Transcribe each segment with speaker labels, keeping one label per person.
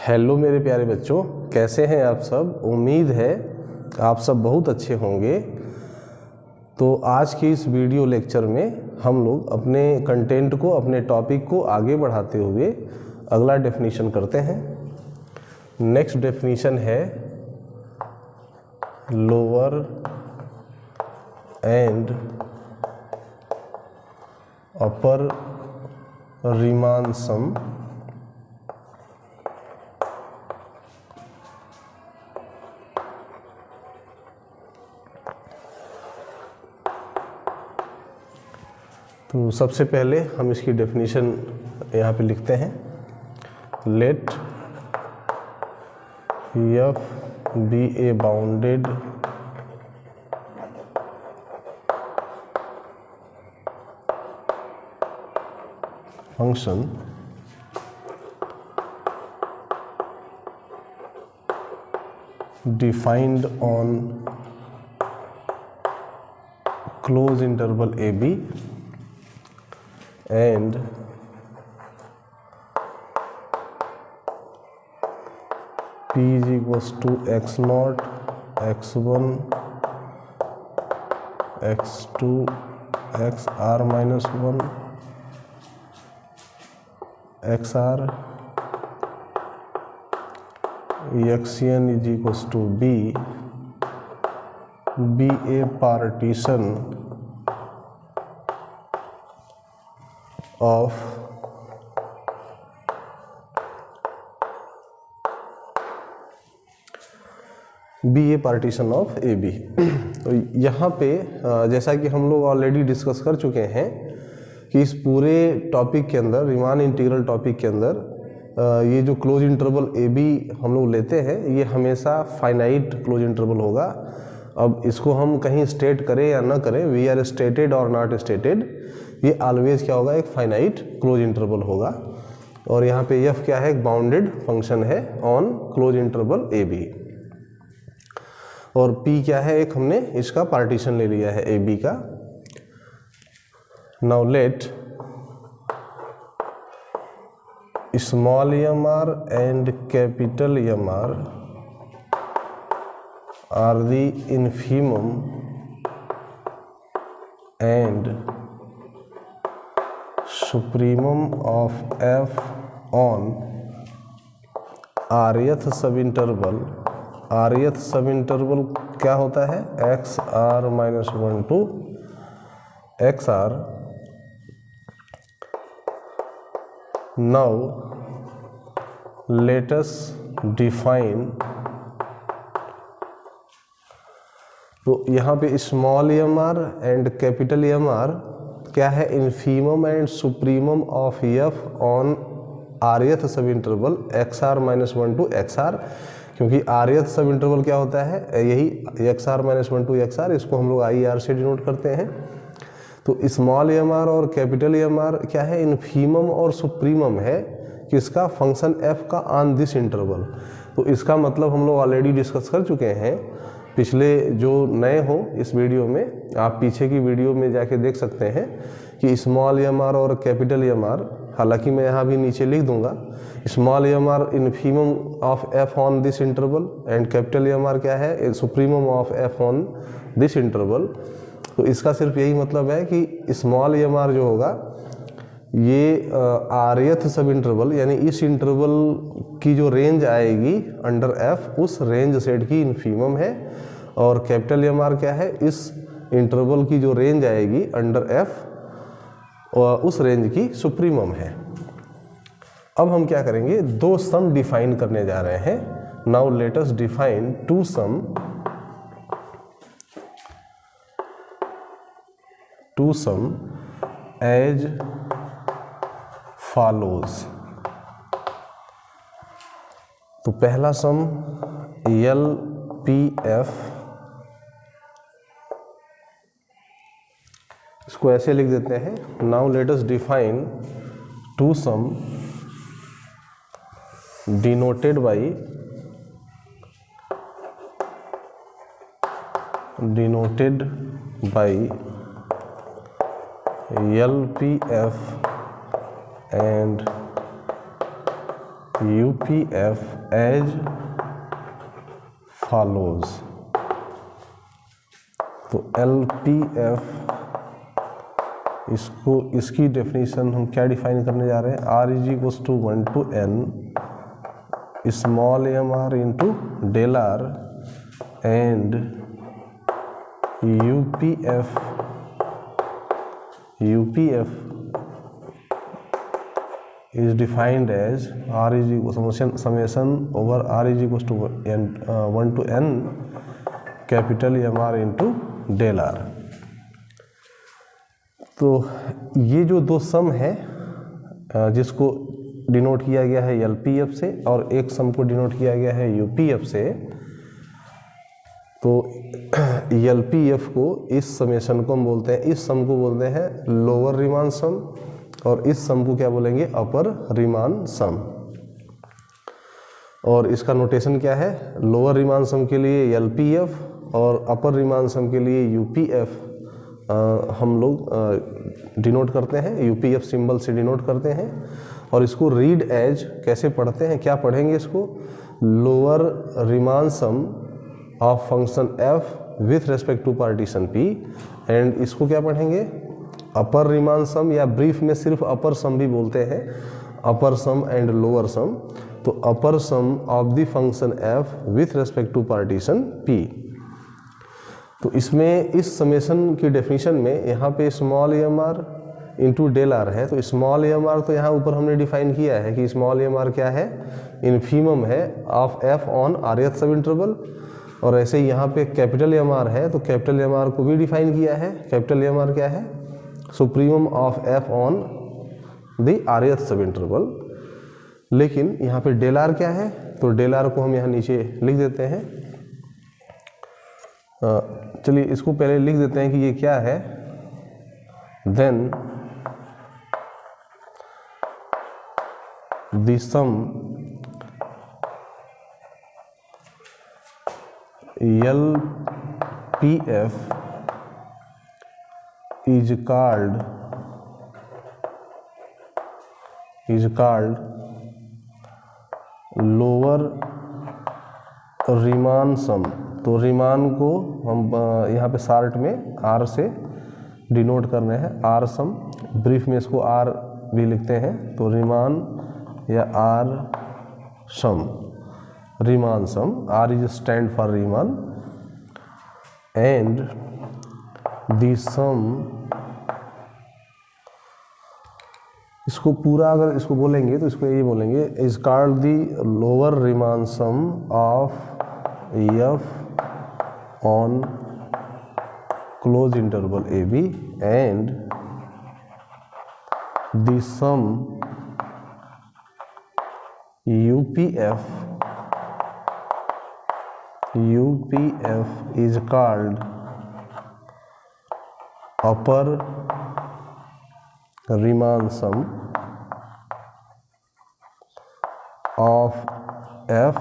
Speaker 1: Hello मेरे प्यारे बच्चों, कैसे हैं आप सब। उम्मीद है आप सब बहुत अच्छे होंगे। तो आज के इस वीडियो लेक्चर में हम लोग अपने कंटेंट को, अपने टॉपिक को आगे बढ़ाते हुए अगला डेफिनीशन करते हैं। नेक्स्ट डेफिनीशन है lower and upper Riemann sum तो सबसे पहले हम इसकी डेफिनीशन यहाँ पे लिखते हैं। Let f be a bounded function defined on closed interval AB and P is equals to x naught, x1, x2, xr minus 1, xr, xn is equals to b, be a partition of be a partition of a b. तो यहाँ पे जैसा कि हम लोग already discuss कर चुके हैं कि इस पूरे टॉपिक के अंदर, रीमान इंटीग्रल टॉपिक के अंदर ये जो क्लोज इंटरवल ए बी हम लोग लेते हैं ये हमेशा फाइनाइट क्लोज इंटरवल होगा। अब इसको हम कहीं स्टेट करें या ना करें, वी आर स्टेटेड और नॉट स्टेटेड, ये ऑलवेज क्या होगा, एक फाइनाइट क्लोज इंटरवल होगा। और यहाँ पे एफ क्या है, एक बाउंडेड फंक्शन है on close interval a b. और पी क्या है, एक हमने इसका पार्टीशन ले लिया है ए बी का। Now let small M R and capital M r are the infimum and supremum of f on rth subinterval. rth subinterval क्या होता है, x r minus 1 to x r। now let us define, तो यहाँ पे small M R and capital M are क्या है, infimum and supremum of F on rth sub interval X are minus 1 to X R. क्योंकि rth sub interval क्या होता है, यही X are minus 1 to X R, इसको हम लोग आई आर से डिनोट करते हैं। तो स्मॉल एम आर और कैपिटल एम आर क्या है, इन्फीमम और सुप्रीमम है किसका, फंक्शन एफ का ऑन दिस इंटरवल। तो इसका मतलब हम लोग ऑलरेडी डिस्कस कर चुके हैं। पिछले जो नए हो इस वीडियो में, आप पीछे की वीडियो में जाके देख सकते हैं कि स्मॉल एम आर और कैपिटल एम आर, हालांकि मैं यहाँ भी नीचे लिख दूंगा, small M r infimum of F on this interval and capital M are क्या है, supremum of F on this interval. तो इसका सिर्फ यही मतलब है कि स्मॉल एम आर जो होगा ये आरएथ सब इंटरवल, यानी इस इंटरवल की जो रेंज आएगी अंडर एफ, उस रेंज सेट की इन्फीमम है। और कैपिटल एम आर क्या है, इस इंटरवल की जो रेंज आएगी अंडर एफ, उस रेंज की सुप्रीमम है। अब हम क्या करेंगे, दो सम डिफाइन करने जा रहे हैं। Now let us define two sum as follows. तो पहला सम एल पी एफ, इसको ऐसे लिख देते हैं। Now let us define two sum denoted by L P F and UPF as follows. तो LPF इसकी डेफिनेशन हम क्या डिफाइन करने जा रहे हैं, R is equals to 1 to n small mr into del r and UPF is defined as R is equal summation over R is equals to 1 to n capital mr into del r। तो ये जो दो सम है जिसको denote किया गया है LPF से और एक सम को डिनोट किया गया है UPF से, तो LPF को इस समेशन को हम बोलते हैं, इस सम को बोलते हैं लोअर रीमान सम और इस सम को क्या बोलेंगे, अपर रीमान सम। और इसका नोटेशन क्या है, लोअर रीमान सम के लिए LPF और अपर रीमान सम के लिए UPF हम लोग डिनोट करते हैं, UPF सिंबल से डिनोट करते हैं। और इसको रीड एज कैसे पढ़ते हैं, क्या पढ़ेंगे इसको, lower Riemann sum of function f with respect to partition P, एंड इसको क्या पढ़ेंगे, अपर रीमान सम, या ब्रीफ में सिर्फ अपर सम भी बोलते हैं, अपर सम एंड लोअर सम। तो upper sum of the function f with respect to partition P। तो इसमें इस समेशन की डेफिनेशन में यहाँ पे small mr into del r है। तो स्मॉल mr तो यहाँ ऊपर हमने डिफाइन किया है कि स्मॉल mr क्या है, इन्फीमम है ऑफ f ऑन rth सब इंटरवल। और ऐसे ही यहाँ पे कैपिटल mr है, तो कैपिटल mr को भी डिफाइन किया है, कैपिटल mr क्या है, supremum of f on the rth सब इंटरवल। लेकिन यहाँ पे डेल r क्या है, तो डेल r को हम यहाँ नीचे लिख देते हैं। चलिए इसको पहले लिख देते हैं कि ये क्या है। Then the sum LPF is called lower Riemann sum. तो रीमान को हम यहाँ पे शार्ट में R से डिनोट करने हैं, R सम, ब्रीफ में इसको R भी लिखते हैं। तो रीमान या R sum, Riemann sum, R is stand for Riemann, and the sum, इसको पूरा अगर इसको बोलेंगे तो इसको ये बोलेंगे, is called the lower Riemann sum of f on close interval AB, and the sum UPF is called upper Riemann sum of f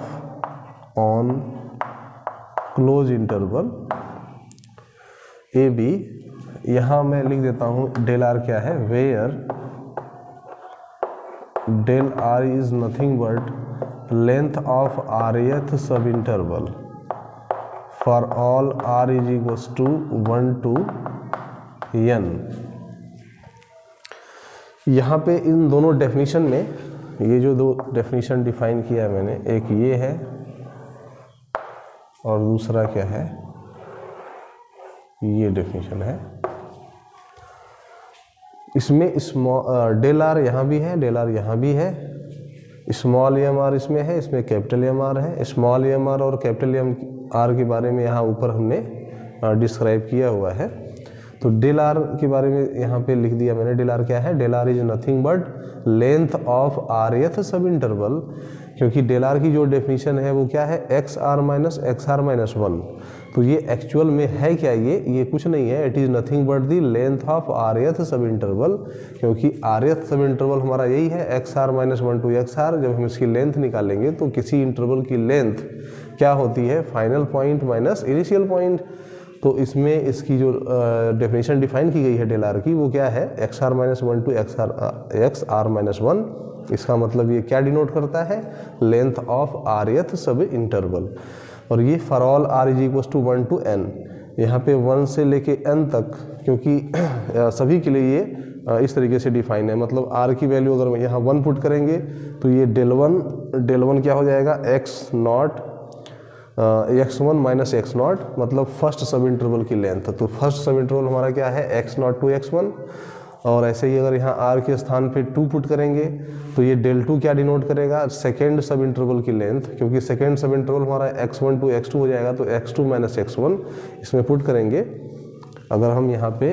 Speaker 1: on close interval AB। यहाँ मैं लिख देता हूँ डेल r क्या है, where del r is nothing but length of rth सब interval for all r is equals to 1 to n। यहाँ पे इन दोनों डेफिनेशन में, ये जो दो डेफिनेशन डिफाइन किया है मैंने, एक ये है और दूसरा क्या है, ये डेफिनेशन है। इसमें डेल आर यहाँ भी है, डेल आर यहाँ भी है, स्मॉल एम आर इसमें है, इसमें कैपिटल एम आर है। स्मॉल एम आर और कैपिटल एम आर के बारे में यहाँ ऊपर हमने डिस्क्राइब किया हुआ है। तो डेल आर के बारे में यहाँ पे लिख दिया मैंने। डेल आर क्या है, del r is nothing but length of rth सब इंटरवल, क्योंकि डेल आर की जो डेफिनेशन है वो क्या है, एक्स आर माइनस 1। तो ये एक्चुअल में है क्या, ये कुछ नहीं है, it is nothing but the length of rth सब इंटरवल, क्योंकि rth सब इंटरवल हमारा यही है x are minus 1 to xr। जब हम इसकी लेंथ निकालेंगे तो किसी इंटरवल की लेंथ क्या होती है, final point minus initial point. तो इसमें इसकी जो डेफिनेशन डिफाइन की गई है डेल आर की, वो क्या है, x are minus 1 to x are minus 1 इसका मतलब ये क्या डिनोट करता है, लेंथ ऑफ rth सब इंटरवल। और ये for all r is equal to 1 to n, यहाँ पे 1 से लेके n तक, क्योंकि सभी के लिए ये इस तरीके से डिफाइन है। मतलब r की वैल्यू अगर यहाँ 1 पुट करेंगे तो ये डेल वन क्या हो जाएगा, x not x1 minus x not, मतलब फर्स्ट सब इंटरवल की लेंथ। तो फर्स्ट सब इंटरवल हमारा क्या है, x नॉट टू x1। और ऐसे ही अगर यहाँ r के स्थान पे 2 पुट करेंगे तो ये डेल 2 क्या डिनोट करेगा, सेकेंड सब इंटरवल की लेंथ, क्योंकि सेकेंड सब इंटरवल हमारा x1 टू x2 हो जाएगा। तो x2 माइनस x1 इसमें पुट करेंगे। अगर हम यहाँ पे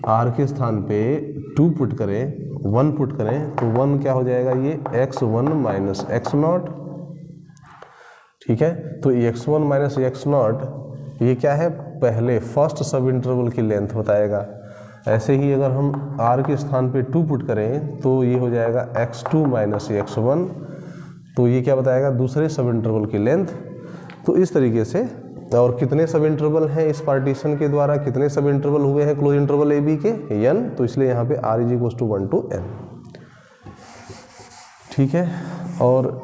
Speaker 1: r के स्थान पे 2 पुट करें, 1 पुट करें, तो 1 क्या हो जाएगा, ये x1 माइनस x नॉट। ठीक है, तो x1 माइनस x नॉट ये क्या है, पहले फर्स्ट सब इंटरवल की लेंथ बताएगा। ऐसे ही अगर हम r के स्थान पे 2 पुट करें तो ये हो जाएगा x2 माइनस x1, तो ये क्या बताएगा, दूसरे सब इंटरवल की लेंथ। तो इस तरीके से, और कितने सब इंटरवल हैं इस पार्टीशन के द्वारा, कितने सब इंटरवल हुए हैं क्लोज इंटरवल ए बी के, n, तो इसलिए यहाँ पे r is equal to 1 to n। ठीक है, और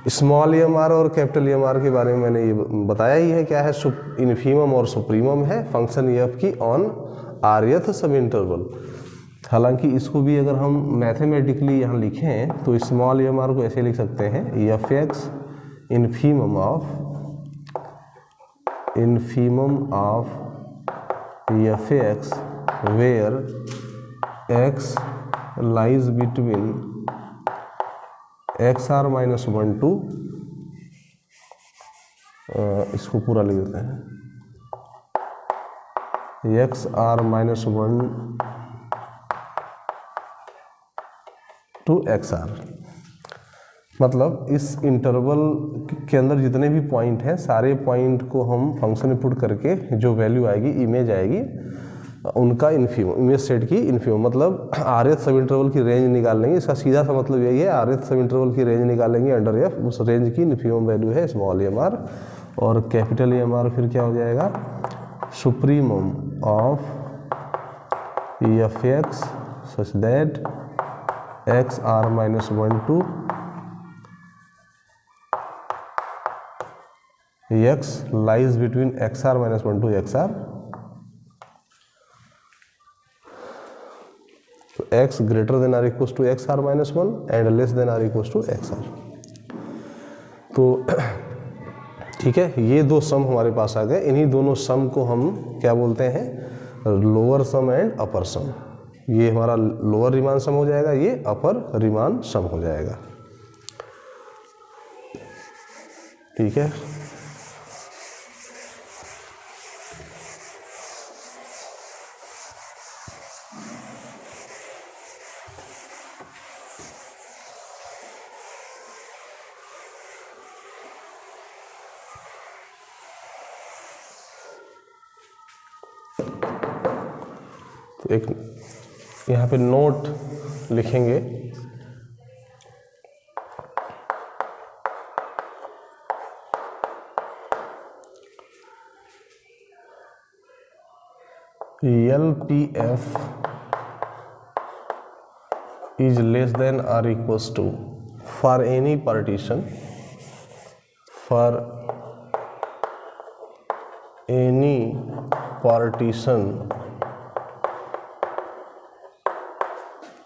Speaker 1: स्मॉल EMR और कैपिटल EMR के बारे में मैंने ये बताया ही है, क्या है, इन्फीमम और सुप्रीमम है फंक्शन EF की ऑन rth सब इंटरवल। हालांकि इसको भी अगर हम मैथमेटिकली यहाँ लिखें तो स्मॉल EMR को ऐसे लिख सकते हैं, EFX infimum of EFX where x lies between XR minus 1 to, इसको पूरा लिख देते हैं, XR माइनस 1 to XR। मतलब इस इंटरवल के अंदर जितने भी पॉइंट हैं, सारे पॉइंट को हम फंक्शन में पुट करके जो वैल्यू आएगी, इमेज आएगी, उनका इन्फीमम, इमेज सेट की इन्फीमम, मतलब rth सब इंटरवल की रेंज निकाल लेंगे। इसका सीधा सा मतलब यही है, rth सब इंटरवल की रेंज निकालेंगे अंडर f, उस रेंज की इन्फीमम वैल्यू है स्मॉल EMR। और कैपिटल EMR फिर क्या हो जाएगा, supremum of EFX such that XR minus 1 to x lies between XR minus 1 to XR। तो x greater than or equal to XR minus 1 and less than or equal to XR। तो ठीक है, ये दो सम हमारे पास आ गए। इन्हीं दोनों सम को हम क्या बोलते हैं, लोअर सम एंड अपर सम। ये हमारा लोअर रीमान सम हो जाएगा, ये अपर रीमान सम हो जाएगा। ठीक है, तो एक यहाँ पे नोट लिखेंगे, LPF is less than or equals to for any partition,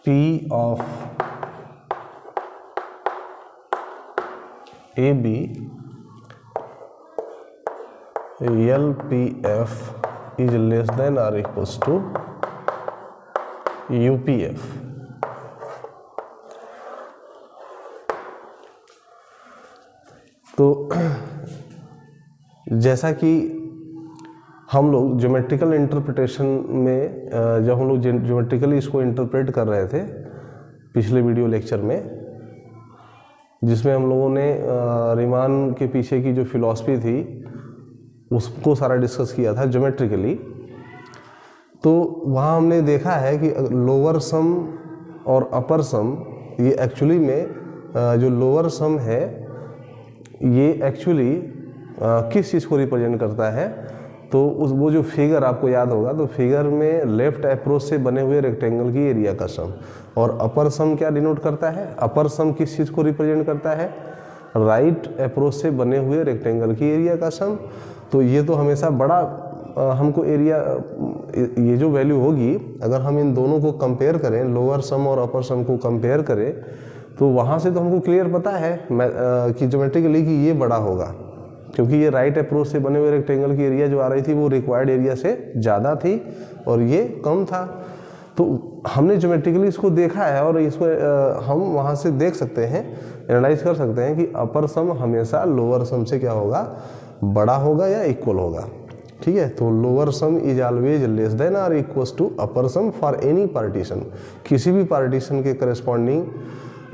Speaker 1: P of AB, LPF is less than or equals to UPF। तो जैसा कि हम लोग ज्योमेट्रिकल इंटरप्रिटेशन में, जब हम लोग ज्योमेट्रिकली इसको इंटरप्रेट कर रहे थे पिछले वीडियो लेक्चर में, जिसमें हम लोगों ने रीमान के पीछे की जो फिलॉसफी थी उसको सारा डिस्कस किया था ज्योमेट्रिकली, तो वहाँ हमने देखा है कि लोअर सम और अपर सम, ये एक्चुअली में जो लोअर सम है ये एक्चुअली किस चीज़ को रिप्रेजेंट करता है। तो वो जो फिगर आपको याद होगा, तो फिगर में लेफ्ट अप्रोच से बने हुए रेक्टेंगल की एरिया का सम, और अपर सम क्या डिनोट करता है, अपर सम किस चीज़ को रिप्रेजेंट करता है, राइट अप्रोच से बने हुए रेक्टेंगल की एरिया का सम। तो ये तो हमेशा बड़ा हमको एरिया, ये जो वैल्यू होगी अगर हम इन दोनों को कंपेयर करें, लोअर सम और अपर सम को कंपेयर करें, तो वहाँ से तो हमको क्लियर पता है कि ज्योमेट्रिकली कि ये बड़ा होगा, क्योंकि ये राइट अप्रोच से बने हुए रेक्टेंगल की एरिया जो आ रही थी वो रिक्वायर्ड एरिया से ज़्यादा थी और ये कम था। तो हमने ज्योमेट्रिकली इसको देखा है और इसमें हम वहाँ से देख सकते हैं, एनालाइज कर सकते हैं कि अपर सम हमेशा लोअर सम से क्या होगा, बड़ा होगा या इक्वल होगा। ठीक है, तो lower sum is always less than और equals to upper sum for any partition. किसी भी पार्टीशन के करस्पॉन्डिंग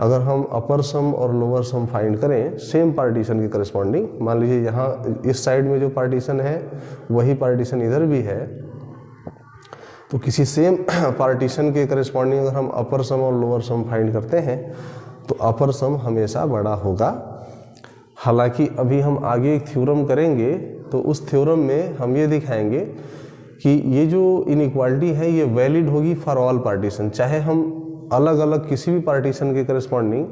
Speaker 1: अगर हम अपर सम और लोअर सम फाइंड करें सेम पार्टीशन के करस्पॉन्डिंग, मान लीजिए यहाँ इस साइड में जो पार्टीशन है वही पार्टीशन इधर भी है, तो किसी सेम पार्टीशन के करस्पॉन्डिंग अगर हम अपर सम और लोअर सम फाइंड करते हैं तो अपर सम हमेशा बड़ा होगा। हालांकि अभी हम आगे एक थ्योरम करेंगे तो उस थ्योरम में हम ये दिखाएंगे कि ये जो इनइक्वालिटी है ये वैलिड होगी फॉर ऑल पार्टीशन, चाहे हम अलग अलग किसी भी पार्टीशन के करस्पॉन्डिंग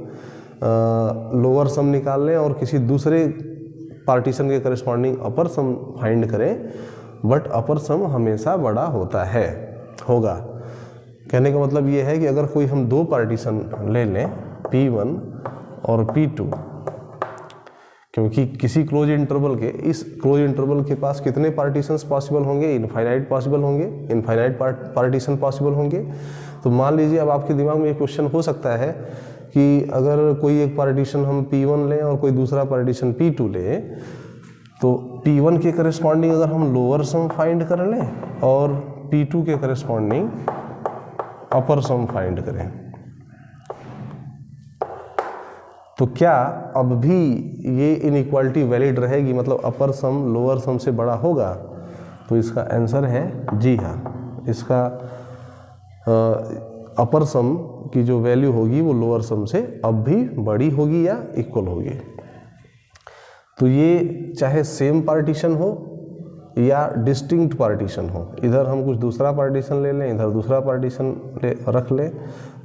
Speaker 1: लोअर सम निकाल लें और किसी दूसरे पार्टीशन के करस्पॉन्डिंग अपर सम फाइंड करें, बट अपर सम हमेशा बड़ा होता है, होगा। कहने का मतलब ये है कि अगर कोई हम दो पार्टीशन ले लें P1 और P2, क्योंकि किसी क्लोज इंटरवल के, इस क्लोज इंटरवल के पास कितने पार्टीशंस पॉसिबल होंगे, इनफाइनाइट पॉसिबल होंगे, इनफाइनाइट पार्टीशन पॉसिबल होंगे। तो मान लीजिए अब आपके दिमाग में एक क्वेश्चन हो सकता है कि अगर कोई एक पार्टीशन हम P1 लें और कोई दूसरा पार्टीशन P2 लें, तो P1 के करस्पॉन्डिंग अगर हम लोअर सम फाइंड कर लें और P2 के करस्पॉन्डिंग अपर सम फाइंड करें, तो क्या अब भी ये इनइक्वालिटी वैलिड रहेगी, मतलब अपर सम लोअर सम से बड़ा होगा? तो इसका आंसर है जी हाँ, इसका अपर सम की जो वैल्यू होगी वो लोअर सम से अब भी बड़ी होगी या इक्वल होगी। तो ये चाहे सेम पार्टीशन हो या डिस्टिंक्ट पार्टीशन हो, इधर हम कुछ दूसरा पार्टीशन ले लें, इधर दूसरा पार्टीशन रख लें,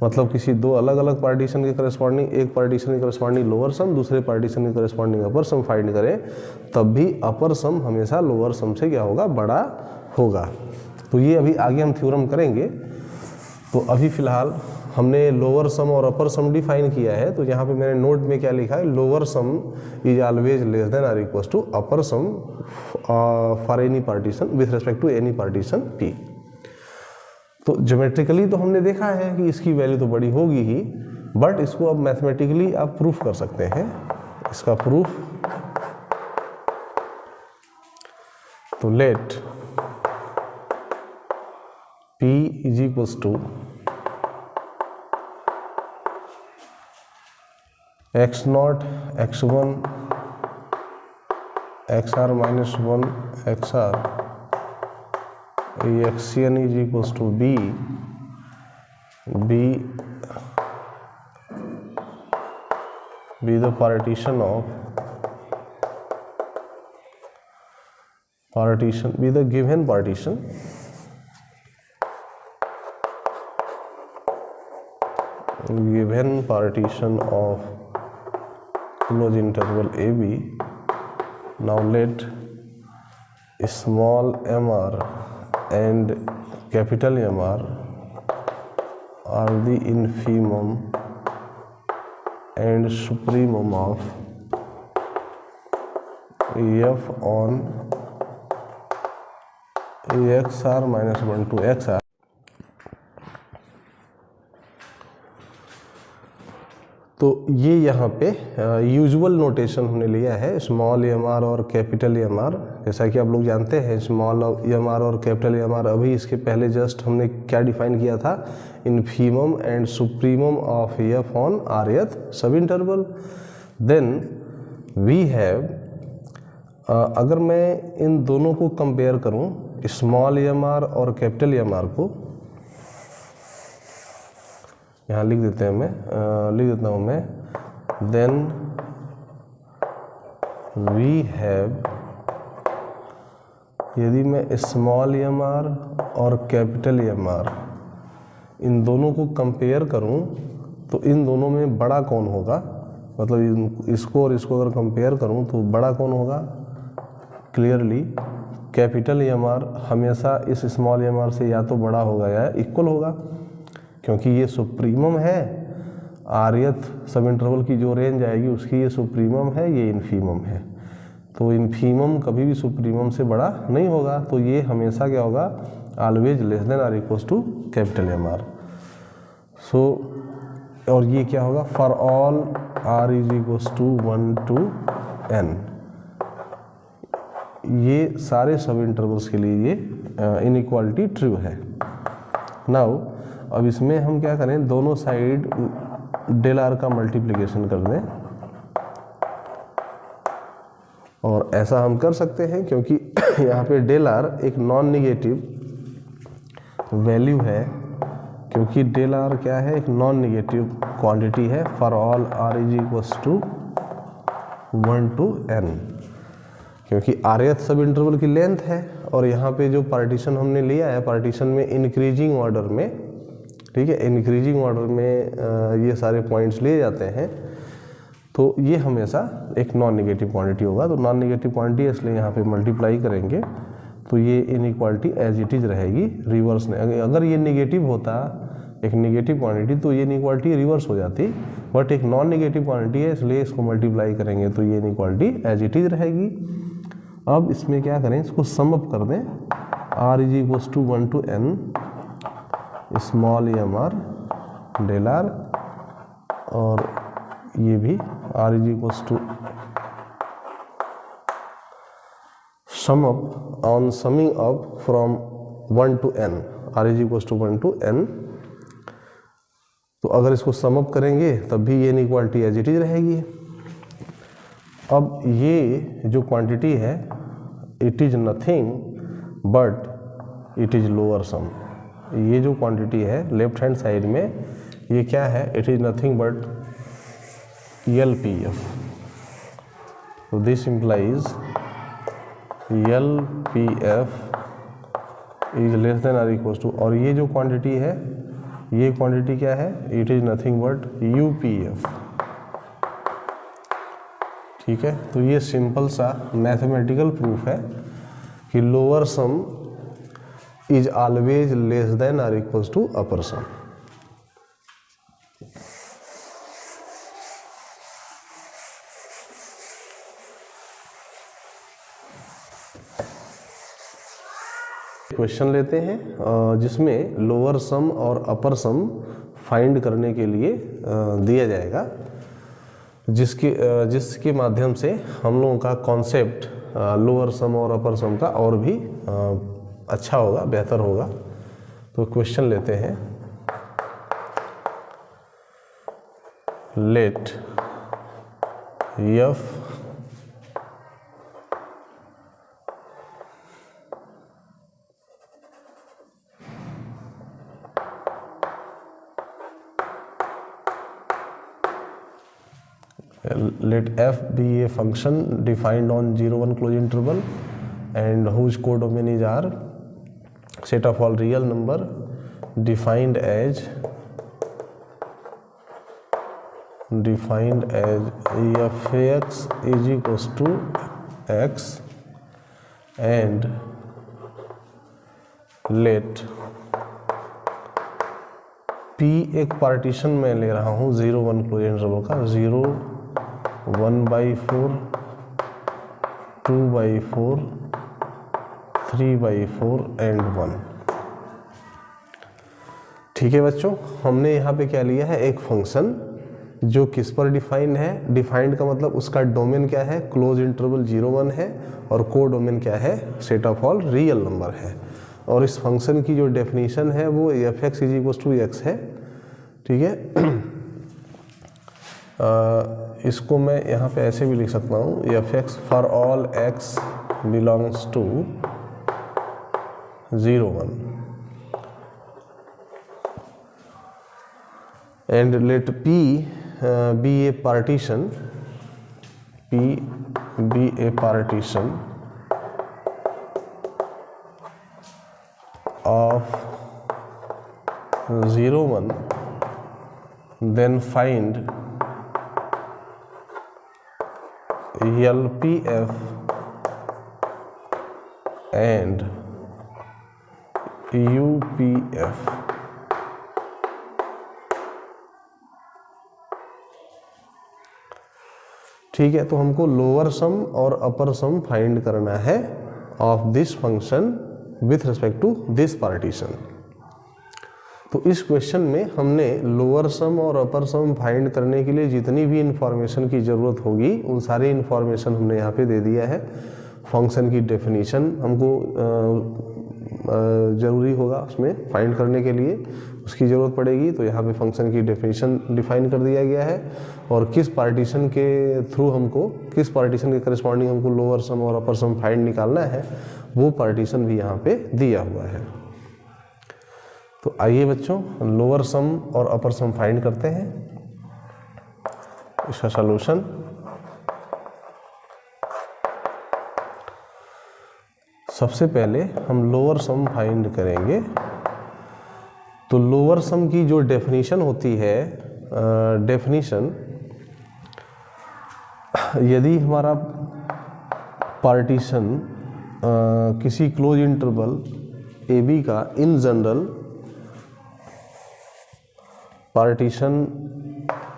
Speaker 1: मतलब किसी दो अलग अलग पार्टीशन के करस्पॉन्डिंग, एक पार्टीशन के करस्पॉन्डिंग लोअर सम, दूसरे पार्टीशन के करस्पॉन्डिंग अपर सम फाइंड करें, तब भी अपर सम हमेशा लोअर सम से क्या होगा, बड़ा होगा। तो ये अभी आगे हम थ्योरम करेंगे। तो अभी फ़िलहाल हमने लोअर सम और अपर सम डिफाइन किया है, तो यहाँ पे मैंने नोट में क्या लिखा है, lower sum is always less than और equals to upper sum for any partition with respect to any partition P। तो ज्योमेट्रिकली तो हमने देखा है कि इसकी वैल्यू तो बड़ी होगी ही, बट इसको अब मैथमेटिकली आप प्रूफ कर सकते हैं। इसका प्रूफ, तो let P is equals to x0 x1 xr minus 1 xr xn is equals to b the partition be the given partition of closed interval AB. Now let small mr and capital Mr are the infimum and supremum of f on xr minus 1 to xr. तो ये यहाँ पे usual notation हमने लिया है small mr और capital mr। जैसा कि आप लोग जानते हैं स्मॉल mr और कैपिटल mr, अभी इसके पहले जस्ट हमने क्या डिफाइन किया था, infimum and supremum of f on rth सब इंटरवल। देन वी हैव, अगर मैं इन दोनों को कंपेयर करूं, स्मॉल mr और कैपिटल mr को, यहाँ लिख देते हैं, लिख देता हूँ मैं, देन वी हैव, यदि मैं स्मॉल mr और कैपिटल mr इन दोनों को कंपेयर करूं तो इन दोनों में बड़ा कौन होगा, मतलब इसको और इसको अगर कंपेयर करूं तो बड़ा कौन होगा, क्लियरली कैपिटल एम आर हमेशा इस स्मॉल एम आर से या तो बड़ा होगा या इक्वल होगा, क्योंकि ये सुप्रीमम है, आरएथ सब इंटरवल की जो रेंज आएगी उसकी ये सुप्रीमम है, ये इन्फीमम है, तो इन्फीमम कभी भी सुप्रीमम से बड़ा नहीं होगा, तो ये हमेशा क्या होगा, always less than are equals to capital M R. So और ये क्या होगा, for all are is equals to 1 to n, ये सारे सब इंटरवल्स के लिए ये इनइक्वालिटी ट्रू है। नाउ अब इसमें हम क्या करें, दोनों साइड डेल आर का मल्टीप्लिकेशन कर दें, और ऐसा हम कर सकते हैं क्योंकि यहाँ पे डेल आर एक नॉन निगेटिव वैल्यू है, क्योंकि डेल आर क्या है, एक नॉन निगेटिव क्वांटिटी है, for all are is equals to 1 to n, क्योंकि आरएथ सब इंटरवल की लेंथ है, और यहाँ पे जो पार्टीशन हमने लिया है, पार्टीशन में इंक्रीजिंग ऑर्डर में, ठीक है, इंक्रीजिंग ऑर्डर में ये सारे पॉइंट्स लिए जाते हैं, तो ये हमेशा एक नॉन निगेटिव क्वांटिटी होगा, तो नॉन निगेटिव क्वांटिटी इसलिए यहाँ पे मल्टीप्लाई करेंगे तो ये इनइक्वालिटी एज इट इज रहेगी, रिवर्स नहीं, अगर ये निगेटिव होता एक निगेटिव क्वांटिटी तो ये इनइक्वालिटी रिवर्स हो जाती, बट एक नॉन निगेटिव क्वांटिटी है इसलिए इसको मल्टीप्लाई करेंगे तो ये इनइक्वालिटी एज इट इज रहेगी। अब इसमें क्या करें, इसको सम अप कर दें, r is equals to 1 to n small M r del r, और ये भी r is equals to sum up on summing up from 1 to n, r is equals to 1 to n, तो अगर इसको sum up करेंगे तब भी ये इनइक्वालिटी एज इट इज रहेगी। अब ये जो क्वांटिटी है it is nothing but it is lower sum, ये जो क्वांटिटी है लेफ्ट हैंड साइड में ये क्या है, it is nothing but LPF, तो this implies LPF is less than are equals to, और ये जो क्वांटिटी है ये क्वांटिटी क्या है, it is nothing but UPF, ठीक है। तो ये सिंपल सा मैथमेटिकल प्रूफ है कि lower sum is always less than are equals to upper sum. Question लेते हैं जिसमें लोअर सम और अपर सम फाइंड करने के लिए दिया जाएगा, जिसके माध्यम से हम लोगों का कॉन्सेप्ट लोअर सम और अपर सम का और भी अच्छा होगा, बेहतर होगा। तो क्वेश्चन लेते हैं, late F let f be a function defined on 0 1 closed interval and whose codomain is R, set of all real number defined as fx is equals to x, and let p एक partition में ले रहा हूँ 0 1 close interval का, 0 1/4 2/4 3/4 and 1, ठीक है बच्चों। हमने यहाँ पे क्या लिया है, एक फंक्शन जो किस पर डिफाइंड है, डिफाइंड का मतलब उसका डोमेन क्या है, क्लोज इंटरवल 0 1 है, और को डोमेन क्या है, set of all real number है, और इस फंक्शन की जो डेफिनेशन है वो fx is equal to x है, ठीक है। इसको मैं यहाँ पे ऐसे भी लिख सकता हूँ, fx for all x belongs to 0 1 and let P be a partition, P be a partition of 0 1, then find LPF and UPF। ठीक है, तो हमको लोअर सम और अपर सम फाइंड करना है of this function with respect to this partition. तो इस question में हमने लोअर सम और अपर सम फाइंड करने के लिए जितनी भी इंफॉर्मेशन की ज़रूरत होगी उन सारी इंफॉर्मेशन हमने यहाँ पे दे दिया है। फंक्शन की डेफिनीशन हमको ज़रूरी होगा उसमें फाइंड करने के लिए, उसकी ज़रूरत पड़ेगी, तो यहाँ पे फंक्शन की डेफिनीशन डिफाइन कर दिया गया है। और किस पार्टीशन के थ्रू हमको, किस पार्टीशन के करस्पॉन्डिंग हमको लोअर सम और अपर सम फाइंड निकालना है, वो पार्टीशन भी यहाँ पे दिया हुआ है। तो आइए बच्चों लोअर सम और अपर सम फाइंड करते हैं। इसका सलूशन सबसे पहले हम लोअर सम फाइंड करेंगे। तो लोअर सम की जो डेफिनीशन होती है, डेफिनीशन, यदि हमारा पार्टीशन किसी क्लोज इंटरवल ए बी का इन जनरल पार्टीशन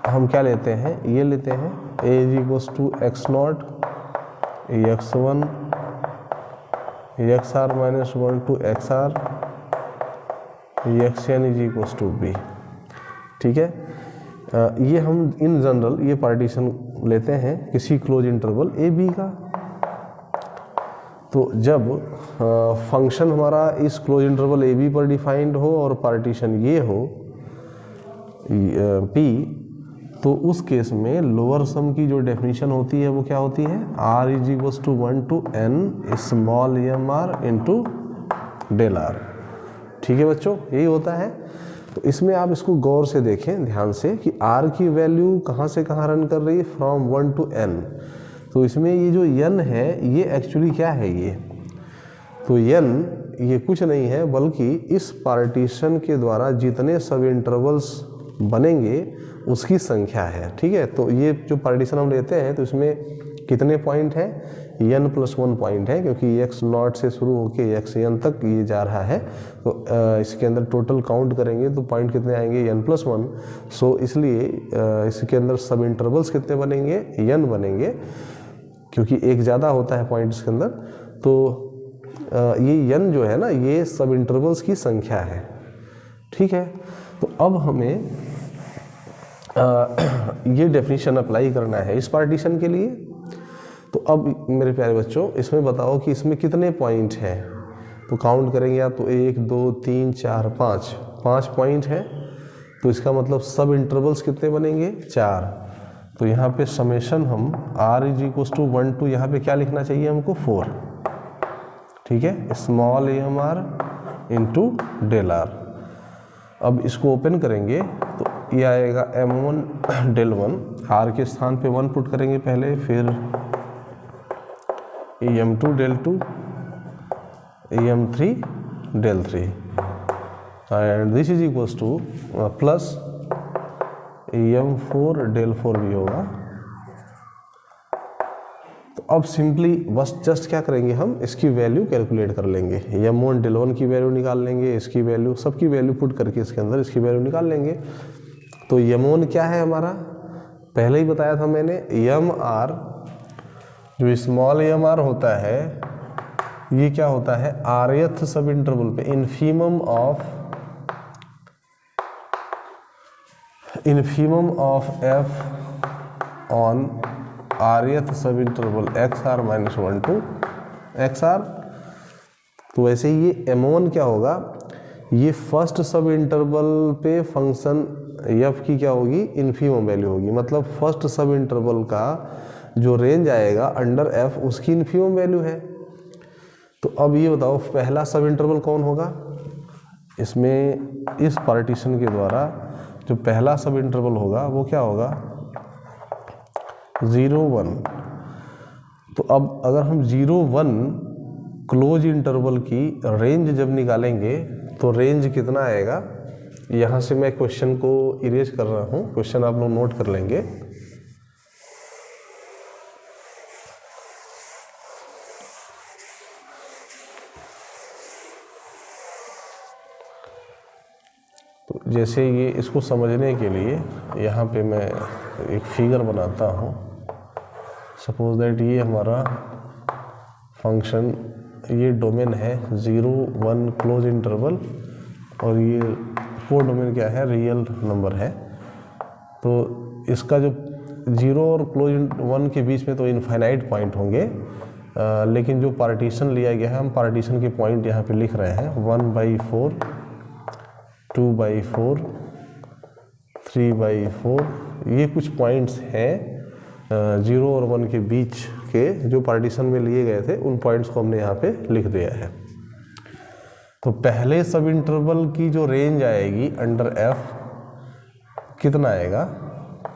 Speaker 1: हम क्या लेते हैं, ये लेते हैं A is equals to X naught X one X are minus one to X R X N is equals to B. ठीक है, ये हम इन जनरल ये पार्टीशन लेते हैं किसी क्लोज इंटरवल ए बी का। तो जब फंक्शन हमारा इस क्लोज इंटरवल ए बी पर डिफाइंड हो और पार्टीशन ये हो पी, तो उस केस में लोअर सम की जो डेफिनेशन होती है वो क्या होती है, r is equals to 1 to n small M r into del r. ठीक है बच्चों, यही होता है। तो इसमें आप इसको गौर से देखें ध्यान से कि r की वैल्यू कहाँ से कहाँ रन कर रही है, फ्रॉम 1 to n। तो इसमें ये जो n है ये एक्चुअली क्या है, ये तो n ये कुछ नहीं है बल्कि इस पार्टीशन के द्वारा जितने सब इंटरवल्स बनेंगे उसकी संख्या है। ठीक है, तो ये जो पार्टीशन हम लेते हैं तो इसमें कितने पॉइंट हैं, n+1 पॉइंट है, क्योंकि x नॉट से शुरू होके xn तक ये जा रहा है। तो इसके अंदर टोटल काउंट करेंगे तो पॉइंट कितने आएंगे, n+1। सो इसलिए इसके अंदर सब इंटरवल्स कितने बनेंगे, n बनेंगे, क्योंकि एक ज़्यादा होता है पॉइंट इसके अंदर। तो ये n जो है ना, ये सब इंटरवल्स की संख्या है। ठीक है, तो अब हमें ये डेफिनेशन अप्लाई करना है इस पार्टीशन के लिए। तो अब मेरे प्यारे बच्चों इसमें बताओ कि इसमें कितने पॉइंट हैं। तो काउंट करेंगे आप तो 1 2 3 4 5 पॉइंट है। तो इसका मतलब सब इंटरवल्स कितने बनेंगे, 4। तो यहाँ पे समेशन हम r is equals to 1 to यहाँ पे क्या लिखना चाहिए हमको, 4। ठीक है, small M r into del r. अब इसको ओपन करेंगे तो ये आएगा m1 डेल 1, r के स्थान पे 1 पुट करेंगे पहले, फिर m2 del 2, m3 del 3 and this is equals to plus m4 del 4 भी होगा। तो अब सिंपली बस जस्ट क्या करेंगे, हम इसकी वैल्यू कैलकुलेट कर लेंगे। m1 डेल 1 की वैल्यू निकाल लेंगे, इसकी वैल्यू, सबकी वैल्यू पुट करके इसके अंदर इसकी वैल्यू निकाल लेंगे। तो m1 क्या है हमारा, पहले ही बताया था मैंने, mr जो स्मॉल mr होता है ये क्या होता है, rth सब इंटरवल पे infimum of f on rth सब interval xr minus 1 to xr। तो वैसे ही ये m1 क्या होगा, ये फर्स्ट सब इंटरवल पे फंक्शन f की क्या होगी, इन्फीमम वैल्यू होगी। मतलब फर्स्ट सब इंटरवल का जो रेंज आएगा अंडर f उसकी इन्फीमम वैल्यू है। तो अब ये बताओ पहला सब इंटरवल कौन होगा, इसमें इस पार्टीशन के द्वारा जो पहला सब इंटरवल होगा वो क्या होगा, 0 1। तो अब अगर हम 0 1 क्लोज इंटरवल की रेंज जब निकालेंगे तो रेंज कितना आएगा, यहाँ से मैं क्वेश्चन को इरेज कर रहा हूँ, क्वेश्चन आप लोग नोट कर लेंगे। तो जैसे ये इसको समझने के लिए यहाँ पे मैं एक फिगर बनाता हूँ। सपोज दैट ये हमारा फंक्शन, ये डोमेन है 0 1 क्लोज इंटरवल, और ये कोड डोमेन क्या है, रियल नंबर है। तो इसका जो 0 और क्लोज 1 के बीच में तो इनफाइनाइट पॉइंट होंगे, लेकिन जो पार्टीशन लिया गया है, हम पार्टीशन के पॉइंट यहाँ पे लिख रहे हैं 1/4, 2/4, 3/4। ये कुछ पॉइंट्स हैं 0 और 1 के बीच के जो पार्टीशन में लिए गए थे, उन पॉइंट्स को हमने यहाँ पे लिख दिया है। तो पहले सब इंटरवल की जो रेंज आएगी अंडर एफ कितना आएगा,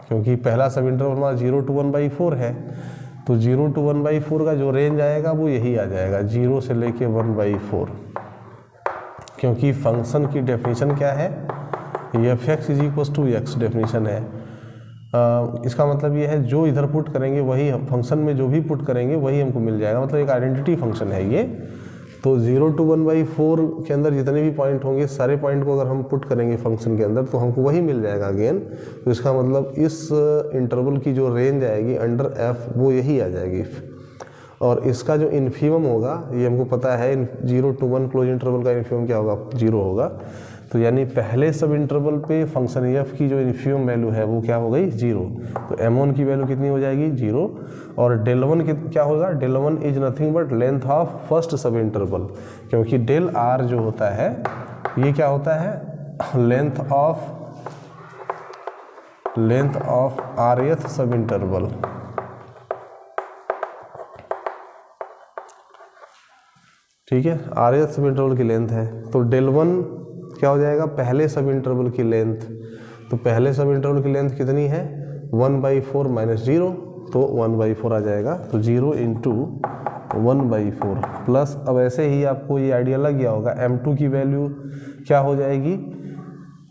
Speaker 1: क्योंकि पहला सब इंटरवल हमारा 0 to 1/4 है, तो 0 to 1/4 का जो रेंज आएगा वो यही आ जाएगा, 0 से लेके 1/4। क्योंकि फंक्शन की डेफिनेशन क्या है, f(x) = x डेफिनेशन है। इसका मतलब ये है जो इधर पुट करेंगे वही, फंक्शन में जो भी पुट करेंगे वही हमको मिल जाएगा, मतलब एक आइडेंटिटी फंक्शन है ये। तो 0 to 1/4 के अंदर जितने भी पॉइंट होंगे, सारे पॉइंट को अगर हम पुट करेंगे फंक्शन के अंदर तो हमको वही मिल जाएगा अगेन। तो इसका मतलब इस इंटरवल की जो रेंज आएगी अंडर एफ वो यही आ जाएगी, और इसका जो इन्फीमम होगा ये हमको पता है, 0 to 1 क्लोज इंटरवल का इन्फीमम क्या होगा, 0 होगा। तो यानी पहले सब इंटरवल पे फंक्शन एफ की जो इन्फीमम वैल्यू है वो क्या हो गई, 0। तो m1 की वैल्यू कितनी हो जाएगी, 0। और डेल 1 क्या होगा, del 1 is nothing but length of first sub interval, क्योंकि डेल आर जो होता है ये क्या होता है, लेंथ ऑफ rth सब इंटरवल। ठीक है, rth सब इंटरवल की लेंथ है। तो डेल 1 क्या हो जाएगा, पहले सब इंटरवल की लेंथ। तो पहले सब इंटरवल की लेंथ कितनी है, 1/4 - 0, तो 1/4 आ जाएगा। तो 0 × 1/4 प्लस, अब ऐसे ही आपको ये आइडिया लग गया होगा, m2 की वैल्यू क्या हो जाएगी,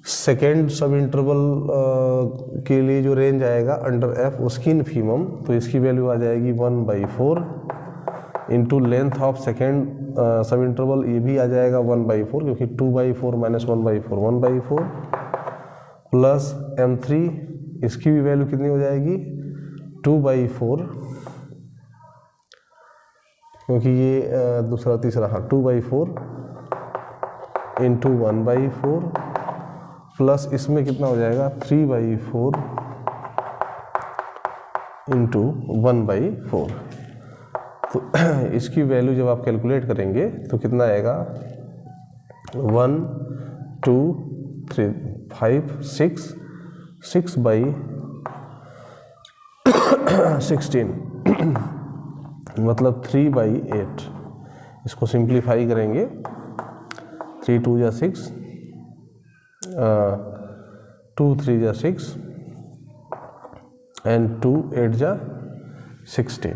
Speaker 1: सेकेंड सब इंटरवल के लिए जो रेंज आएगा अंडर एफ उसकी इन्फीमम, तो इसकी वैल्यू आ जाएगी 1/4 इंटू लेंथ ऑफ सेकेंड सब इंटरवल, ये भी आ जाएगा 1/4, क्योंकि 2/4 - 1/4 1/4 प्लस m3, इसकी भी वैल्यू कितनी हो जाएगी, 2/4, क्योंकि ये दूसरा तीसरा, हाँ 2/4 इंटू 1/4 प्लस इसमें कितना हो जाएगा, 3/4 इंटू 1/4। तो इसकी वैल्यू जब आप कैलकुलेट करेंगे तो कितना आएगा, 1 2 3 5 6/16 मतलब 3/8। इसको सिंप्लीफाई करेंगे, 3 2 = 6, 2 3 = 6 एंड 2 8 = 16,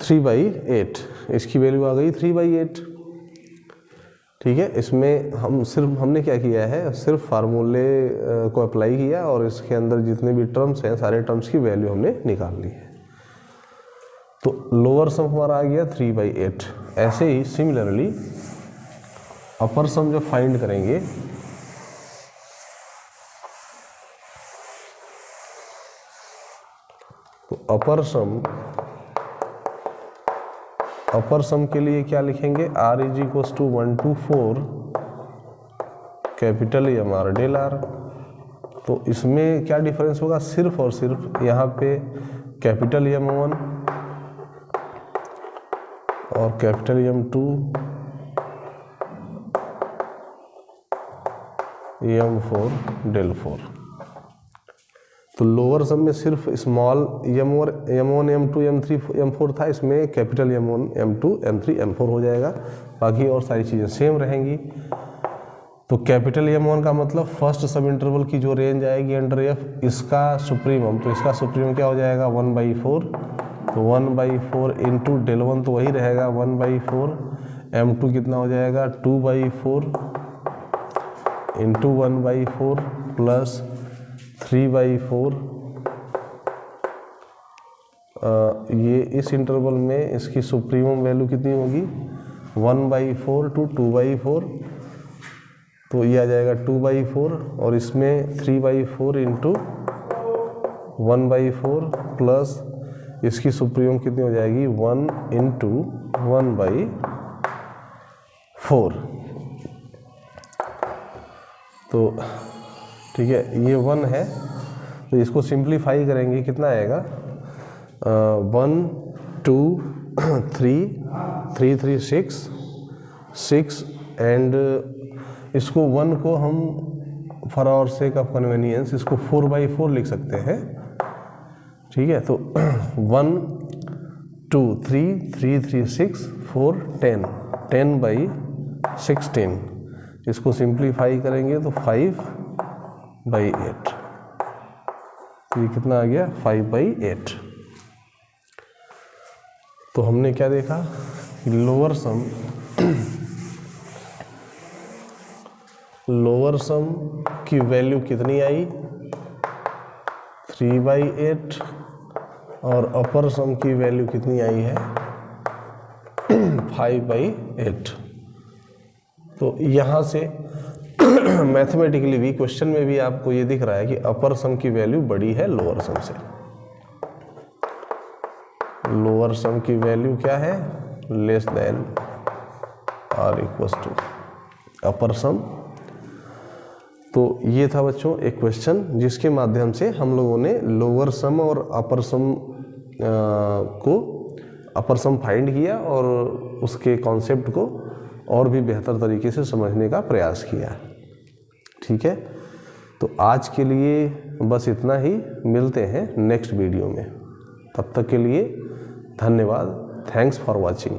Speaker 1: 3/8। इसकी वैल्यू आ गई 3/8। ठीक है, इसमें हमने क्या किया है, सिर्फ फार्मूले को अप्लाई किया और इसके अंदर जितने भी टर्म्स हैं सारे टर्म्स की वैल्यू हमने निकाल ली है। तो लोअर सम हमारा आ गया 3/8। ऐसे ही सिमिलरली अपर सम जब फाइंड करेंगे तो अपर सम के लिए क्या लिखेंगे, r = 1 to 4 capital M r del r। तो इसमें क्या डिफरेंस होगा, सिर्फ और सिर्फ यहाँ पे कैपिटल M1 और कैपिटल M2 M4 डेल 4। तो लोअर सम में सिर्फ small M1 M2 M3 M4 था, इसमें capital M1 M2 M3 M4 हो जाएगा, बाकी और सारी चीज़ें सेम रहेंगी। तो कैपिटल M1 का मतलब फर्स्ट सब इंटरवल की जो रेंज आएगी अंडर एफ, इसका सुप्रीमम, तो इसका सुप्रीमम क्या हो जाएगा, 1/4। तो 1/4 इंटू डेल 1 तो वही रहेगा 1/4, M2 कितना हो जाएगा 2/4 इंटू 1/4 प्लस 3/4, ये इस इंटरवल में इसकी सुप्रीमम वैल्यू कितनी होगी 1/4 टू 2/4, तो ये आ जाएगा 2/4 और इसमें 3/4 इंटू 1/4 प्लस इसकी सुप्रीमम कितनी हो जाएगी 1 इंटू 1/4। तो ठीक है, ये 1 है, तो इसको सिंप्लीफाई करेंगे कितना आएगा 1 2 3 3 3 6 एंड इसको 1 को हम for our sake of convenience इसको 4/4 लिख सकते हैं। ठीक है, तो 1 2 3 3 3 6 4 10 10/16, इसको सिंप्लीफाई करेंगे तो 5/8, ये कितना आ गया 5/8। तो हमने क्या देखा, लोअर सम की वैल्यू कितनी आई 3/8 और अपर सम की वैल्यू कितनी आई है 5/8। तो यहाँ से मैथमेटिकली भी क्वेश्चन में भी आपको ये दिख रहा है कि अपर सम की वैल्यू बड़ी है लोअर सम से। लोअर सम की वैल्यू क्या है लेस देन और इक्वल्स टू अपर सम। तो ये था बच्चों एक क्वेश्चन जिसके माध्यम से हम लोगों ने लोअर सम और अपर सम फाइंड किया और उसके कॉन्सेप्ट को और भी बेहतर तरीके से समझने का प्रयास किया। ठीक है, तो आज के लिए बस इतना ही, मिलते हैं नेक्स्ट वीडियो में। तब तक के लिए धन्यवाद। Thanks for watching.